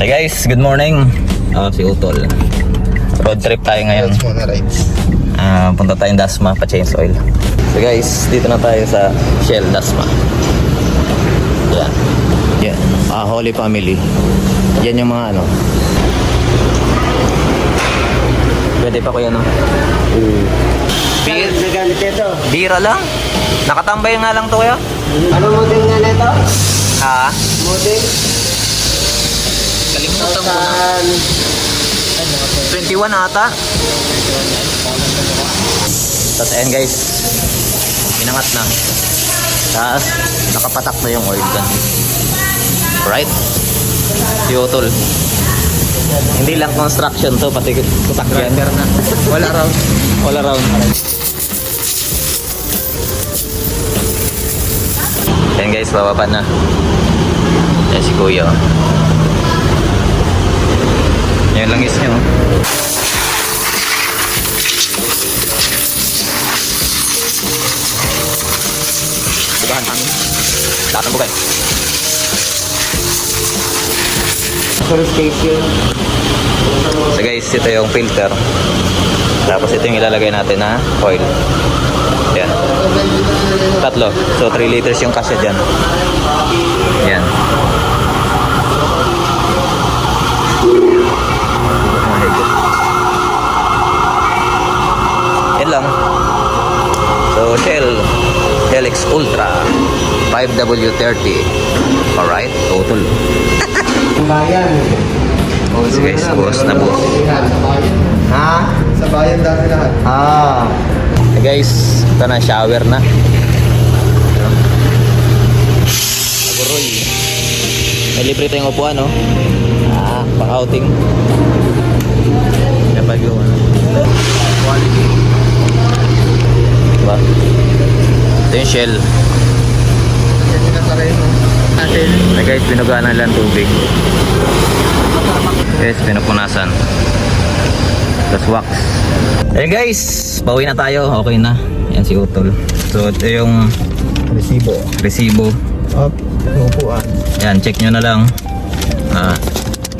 Hey guys, good morning. Si Utol. Road trip tayo ngayon. Punta tayong Dasma pa change oil. So guys, dito na tayo sa Shell Dasma. Yan. Yan. Holy Family. Yan yung mga ano. Pwede pa kuya, no? Bira na gamit ito. Bira lang. Nakatambay nga lang to kuya. Ano model nga nito? Ha? Model? Kalimutan ko na. 21 ata. Tapos ayan guys, inangat na. Tapos nakapatak na yung oil gun. Right? Si Utol. Hindi lang construction to, pati sasakyan. Wala round. Wala round. Ayan guys, bababa na. Ayan si Kuya. Yan lang is nyo. Bukahan kami. Lahat ng bukay. First station. So guys, ito yung filter. Tapos ito yung ilalagay natin na oil. Yan. Tatlo. So 3 liters yung kasya dyan. Yan. Yan lang. So Shell Helix Ultra 5W30. Alright, total. Bayan. So guys, buhos na buhos. Ha? Sa bayan dati lahat. Hey guys, ito na, shower na. Aguroy. May libre tayong upuan, no? Pang-outing. Kapag yung ano. Quality. Diba? Ito yung Shell. Hey guys, pinuganan lang tubig. Guys, pinupunasan. Tapos wax. Ayun guys, bawi na tayo. Okay na. Yan si Utol. So ito yung resibo. Up. Upuan. Yan, check nyo na lang.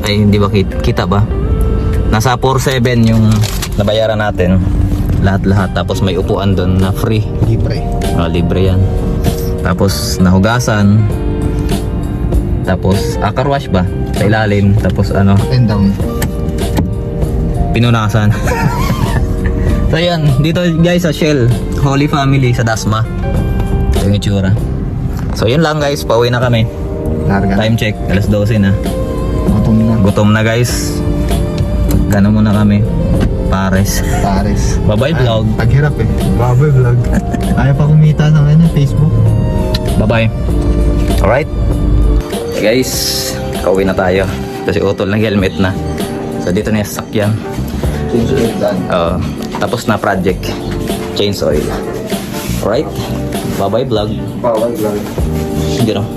Ay, hindi ba kita ba? Nasa 4.7 yung nabayaran natin. Lahat-lahat. Tapos may upuan doon na free. Libre. Libre yan. Tapos nahugasan. Tapos car wash ba? Sa ilalim. Tapos ano? Up and down. Pinunasan. So yan, dito guys sa Shell Holy Family sa Dasma. Ito yung itsura. So yun lang guys, pauwi na kami. Larga. Time check, alas 12 na. Gutom na. Gutom na guys. Gano muna kami. Pares. Bye bye vlog. Paghirap eh. Baboy vlog. Ayaw pa kumita ng ano, Facebook. Bye bye. Alright guys, pauwi na tayo. Kasi Utol ng helmet na. So dito na yung sasakyan. Tapos na project. Change oil. Alright. Bye bye vlog. Bawal vlog. Hindi no.